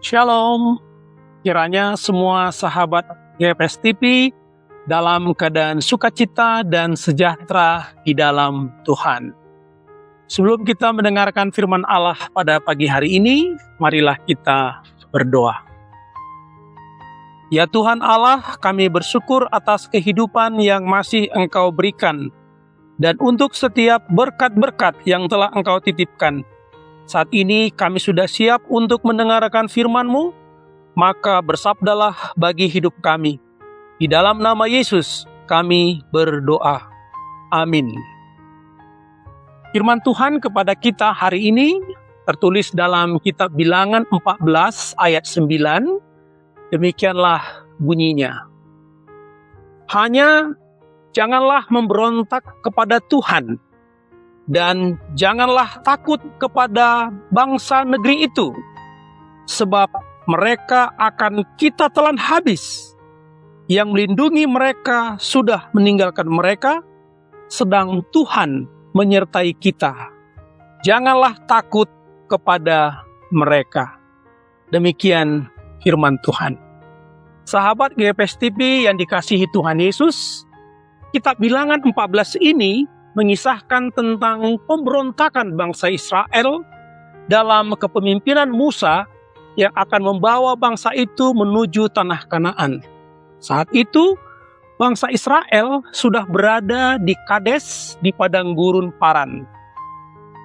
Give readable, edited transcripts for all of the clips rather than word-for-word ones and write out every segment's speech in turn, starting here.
Shalom, kiranya semua sahabat GPS TV dalam keadaan sukacita dan sejahtera di dalam Tuhan. Sebelum kita mendengarkan firman Allah pada pagi hari ini, marilah kita berdoa. Ya Tuhan Allah, kami bersyukur atas kehidupan yang masih Engkau berikan, dan untuk setiap berkat-berkat yang telah Engkau titipkan. Saat ini kami sudah siap untuk mendengarkan firman-Mu, maka bersabdalah bagi hidup kami. Di dalam nama Yesus kami berdoa. Amin. Firman Tuhan kepada kita hari ini tertulis dalam kitab Bilangan 14 ayat 9. Demikianlah bunyinya. Hanya janganlah memberontak kepada Tuhan, dan janganlah takut kepada bangsa negeri itu, sebab mereka akan kita telan habis. Yang melindungi mereka sudah meninggalkan mereka, sedang Tuhan menyertai kita. Janganlah takut kepada mereka. Demikian firman Tuhan. Sahabat GPS TV yang dikasihi Tuhan Yesus, kitab Bilangan 14 ini mengisahkan tentang pemberontakan bangsa Israel dalam kepemimpinan Musa yang akan membawa bangsa itu menuju tanah Kanaan. Saat itu, bangsa Israel sudah berada di Kades di padang gurun Paran.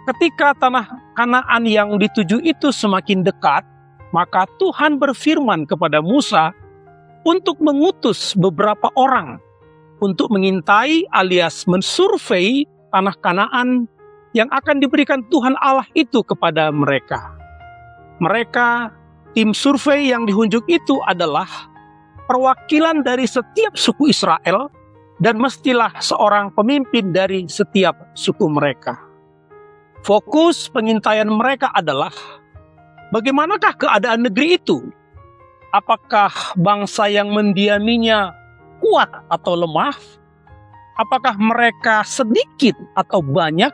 Ketika tanah Kanaan yang dituju itu semakin dekat, maka Tuhan berfirman kepada Musa untuk mengutus beberapa orang untuk mengintai alias mensurvei tanah Kanaan yang akan diberikan Tuhan Allah itu kepada mereka. Mereka, tim survei yang diunjuk itu adalah perwakilan dari setiap suku Israel dan mestilah seorang pemimpin dari setiap suku mereka. Fokus pengintaian mereka adalah bagaimanakah keadaan negeri itu? Apakah bangsa yang mendiaminya kuat atau lemah? Apakah mereka sedikit atau banyak?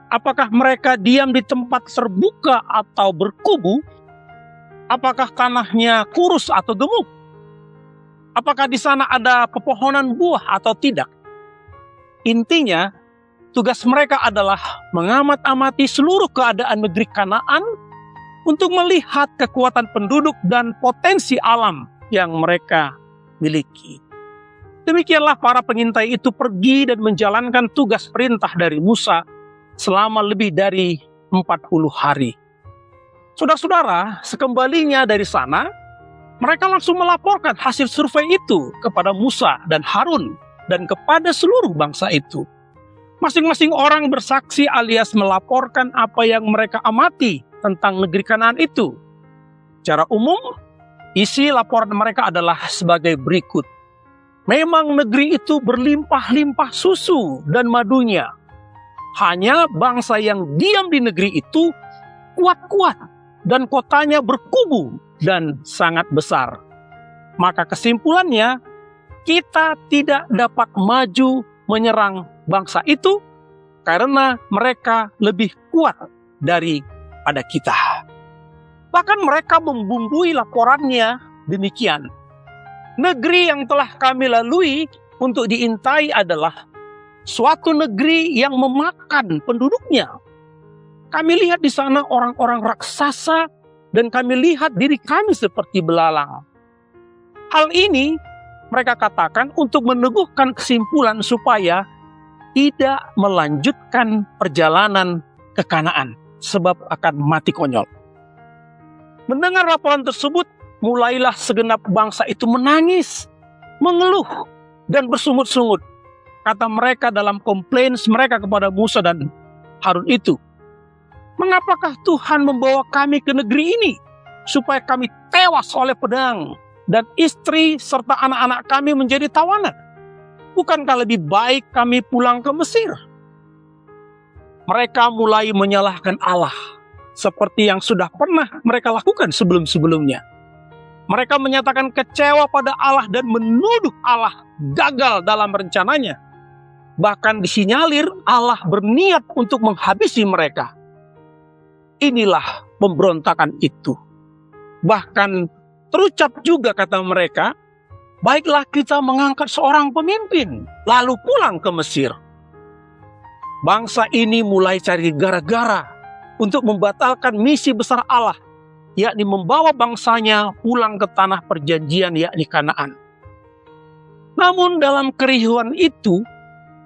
Apakah mereka diam di tempat terbuka atau berkubu? Apakah tanahnya kurus atau gemuk? Apakah di sana ada pepohonan buah atau tidak? Intinya, tugas mereka adalah mengamat-amati seluruh keadaan negeri Kanaan untuk melihat kekuatan penduduk dan potensi alam yang mereka miliki. Demikianlah para pengintai itu pergi dan menjalankan tugas perintah dari Musa selama lebih dari 40 hari. Saudara-saudara, sekembalinya dari sana, mereka langsung melaporkan hasil survei itu kepada Musa dan Harun dan kepada seluruh bangsa itu. Masing-masing orang bersaksi alias melaporkan apa yang mereka amati tentang negeri Kanaan itu. Secara umum, isi laporan mereka adalah sebagai berikut. Memang negeri itu berlimpah-limpah susu dan madunya. Hanya bangsa yang diam di negeri itu kuat-kuat dan kotanya berkubu dan sangat besar. Maka kesimpulannya, kita tidak dapat maju menyerang bangsa itu karena mereka lebih kuat daripada kita. Bahkan mereka membumbui laporannya demikian. Negeri yang telah kami lalui untuk diintai adalah suatu negeri yang memakan penduduknya. Kami lihat di sana orang-orang raksasa dan kami lihat diri kami seperti belalang. Hal ini mereka katakan untuk meneguhkan kesimpulan supaya tidak melanjutkan perjalanan ke Kanaan sebab akan mati konyol. Mendengar laporan tersebut, mulailah segenap bangsa itu menangis, mengeluh, dan bersungut-sungut. Kata mereka dalam komplain mereka kepada Musa dan Harun itu, "Mengapakah Tuhan membawa kami ke negeri ini, supaya kami tewas oleh pedang, dan istri serta anak-anak kami menjadi tawanan? Bukankah lebih baik kami pulang ke Mesir?" Mereka mulai menyalahkan Allah, seperti yang sudah pernah mereka lakukan sebelum-sebelumnya. Mereka menyatakan kecewa pada Allah dan menuduh Allah gagal dalam rencananya. Bahkan disinyalir Allah berniat untuk menghabisi mereka. Inilah pemberontakan itu. Bahkan terucap juga kata mereka, baiklah kita mengangkat seorang pemimpin, lalu pulang ke Mesir. Bangsa ini mulai cari gara-gara untuk membatalkan misi besar Allah, yakni membawa bangsanya pulang ke tanah perjanjian, yakni Kanaan. Namun dalam keriuhan itu,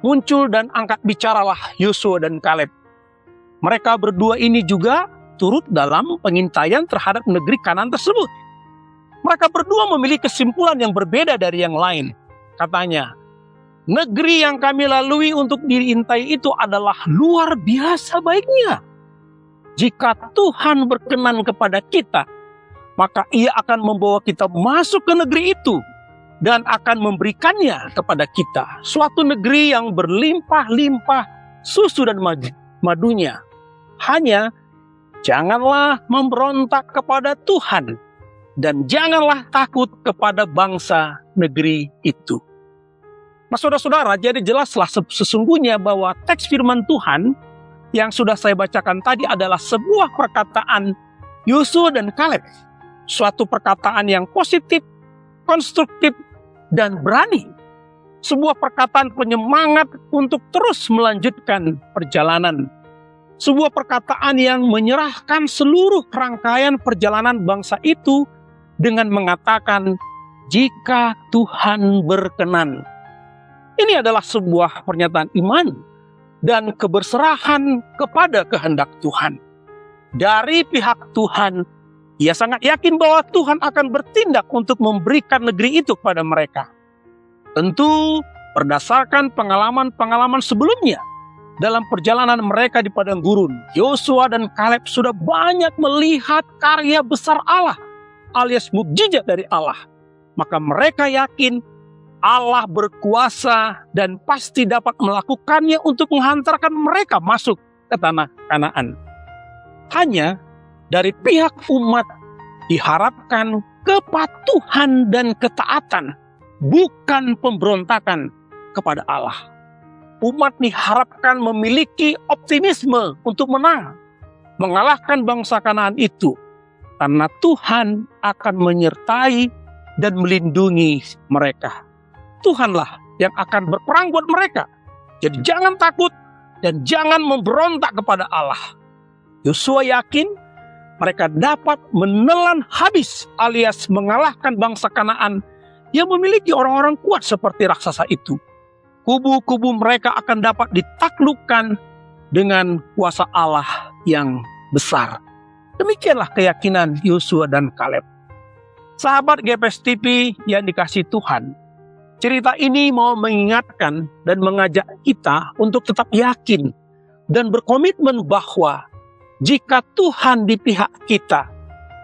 muncul dan angkat bicaralah Yosua dan Kaleb. Mereka berdua ini juga turut dalam pengintaian terhadap negeri Kanaan tersebut. Mereka berdua memiliki kesimpulan yang berbeda dari yang lain. Katanya, negeri yang kami lalui untuk diintai itu adalah luar biasa baiknya. Jika Tuhan berkenan kepada kita, maka Ia akan membawa kita masuk ke negeri itu dan akan memberikannya kepada kita. Suatu negeri yang berlimpah-limpah susu dan madunya. Hanya janganlah memberontak kepada Tuhan dan janganlah takut kepada bangsa negeri itu. Nah, saudara-saudara, jadi jelaslah sesungguhnya bahwa teks firman Tuhan yang sudah saya bacakan tadi adalah sebuah perkataan Yosua dan Kaleb. Suatu perkataan yang positif, konstruktif, dan berani. Sebuah perkataan penyemangat untuk terus melanjutkan perjalanan. Sebuah perkataan yang menyerahkan seluruh rangkaian perjalanan bangsa itu dengan mengatakan, jika Tuhan berkenan. Ini adalah sebuah pernyataan iman dan keberserahan kepada kehendak Tuhan. Dari pihak Tuhan, ia sangat yakin bahwa Tuhan akan bertindak untuk memberikan negeri itu kepada mereka. Tentu berdasarkan pengalaman-pengalaman sebelumnya. Dalam perjalanan mereka di padang gurun, Yosua dan Kaleb sudah banyak melihat karya besar Allah, alias mukjizat dari Allah. Maka mereka yakin Allah berkuasa dan pasti dapat melakukannya untuk menghantarkan mereka masuk ke tanah Kanaan. Hanya dari pihak umat diharapkan kepatuhan dan ketaatan, bukan pemberontakan kepada Allah. Umat diharapkan memiliki optimisme untuk menang, mengalahkan bangsa Kanaan itu, karena Tuhan akan menyertai dan melindungi mereka. Tuhanlah yang akan berperang buat mereka. Jadi jangan takut dan jangan memberontak kepada Allah. Yosua yakin mereka dapat menelan habis alias mengalahkan bangsa Kanaan yang memiliki orang-orang kuat seperti raksasa itu. Kubu-kubu mereka akan dapat ditaklukkan dengan kuasa Allah yang besar. Demikianlah keyakinan Yosua dan Kaleb. Sahabat GPS TV yang dikasihi Tuhan, cerita ini mau mengingatkan dan mengajak kita untuk tetap yakin dan berkomitmen bahwa jika Tuhan di pihak kita,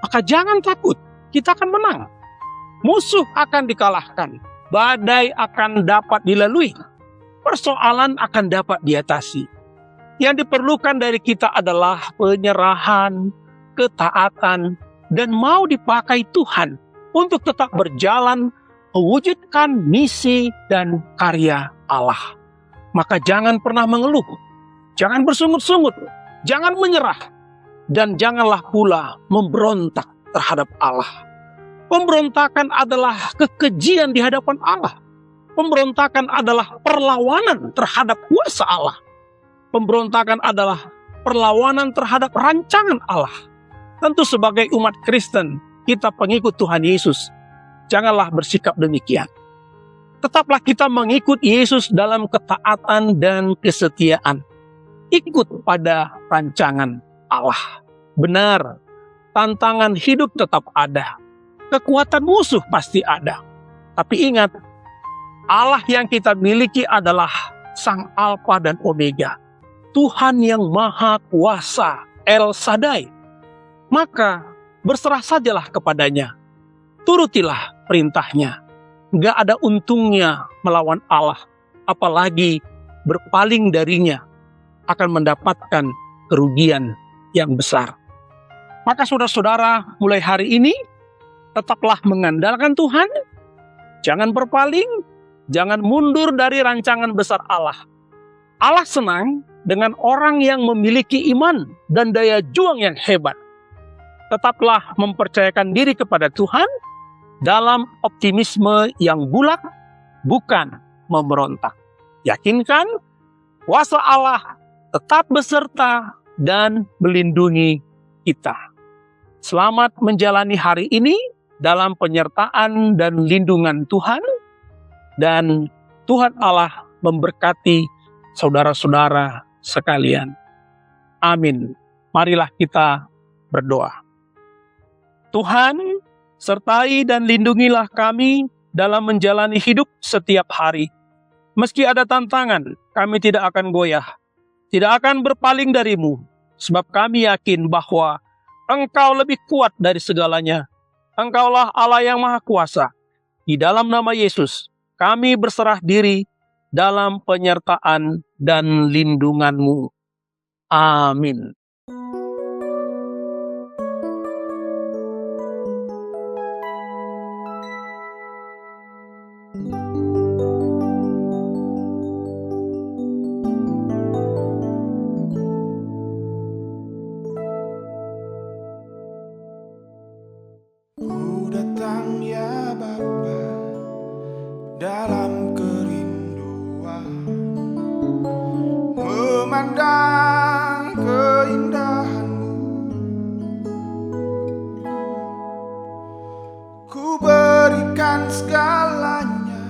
maka jangan takut, kita akan menang. Musuh akan dikalahkan, badai akan dapat dilalui, persoalan akan dapat diatasi. Yang diperlukan dari kita adalah penyerahan, ketaatan, dan mau dipakai Tuhan untuk tetap berjalan mewujudkan misi dan karya Allah. Maka jangan pernah mengeluh, jangan bersungut-sungut, jangan menyerah, dan janganlah pula memberontak terhadap Allah. Pemberontakan adalah kekejian di hadapan Allah. Pemberontakan adalah perlawanan terhadap kuasa Allah. Pemberontakan adalah perlawanan terhadap rancangan Allah. Tentu sebagai umat Kristen, kita pengikut Tuhan Yesus, janganlah bersikap demikian. Tetaplah kita mengikut Yesus dalam ketaatan dan kesetiaan. Ikut pada rancangan Allah. Benar, tantangan hidup tetap ada. Kekuatan musuh pasti ada. Tapi ingat, Allah yang kita miliki adalah Sang Alfa dan Omega. Tuhan yang Maha Kuasa, El Shaddai. Maka berserah sajalah kepadanya. Turutilah perintahnya. Gak ada untungnya melawan Allah. Apalagi berpaling darinya akan mendapatkan kerugian yang besar. Maka saudara-saudara, mulai hari ini tetaplah mengandalkan Tuhan. Jangan berpaling, jangan mundur dari rancangan besar Allah. Allah senang dengan orang yang memiliki iman dan daya juang yang hebat. tetaplah mempercayakan diri kepada Tuhan dalam optimisme yang bulat, bukan memberontak. Yakinkan kuasa Allah tetap beserta dan melindungi kita. Selamat menjalani hari ini dalam penyertaan dan lindungan Tuhan, dan Tuhan Allah memberkati saudara-saudara sekalian. Amin. Marilah kita berdoa. Tuhan, sertai dan lindungilah kami dalam menjalani hidup setiap hari. Meski ada tantangan, kami tidak akan goyah, tidak akan berpaling darimu, sebab kami yakin bahwa Engkau lebih kuat dari segalanya. Engkaulah Allah yang Maha Kuasa. Di dalam nama Yesus, kami berserah diri dalam penyertaan dan lindungan-Mu. Amin. Ku datang ya Bapa dalam kerinduan, memandang keindahan-Mu. Ku berikan segalanya,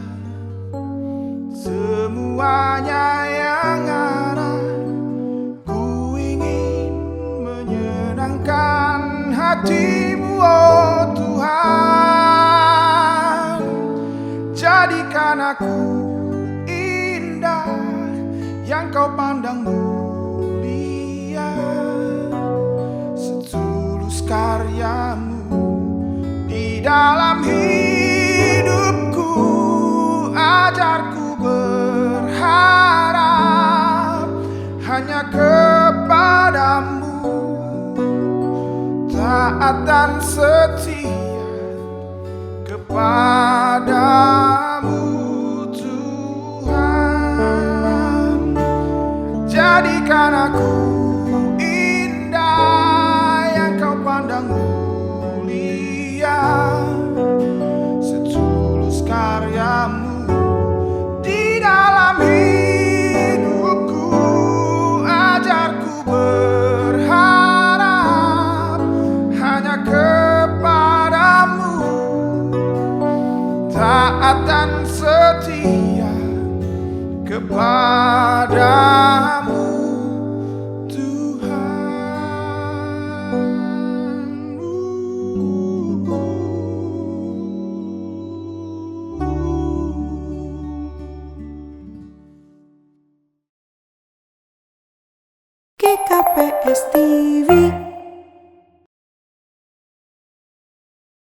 semuanya yang ada. Ku ingin menyenangkan hati-Mu, oh Tuhan. Jadikan aku indah yang Kau pandang mulia, setulus karya-Mu di dalam hidupku. Ajarku berharap hanya kepadamu, taat dan setia kepadamu Tuhan. Jadikan aku indah yang Kau pandang mulia, setulus karya-Mu di dalam hidupku. Ajarku berharap hanya kepadamu, taat dan setia kepadamu Tuhan. GKPS TV.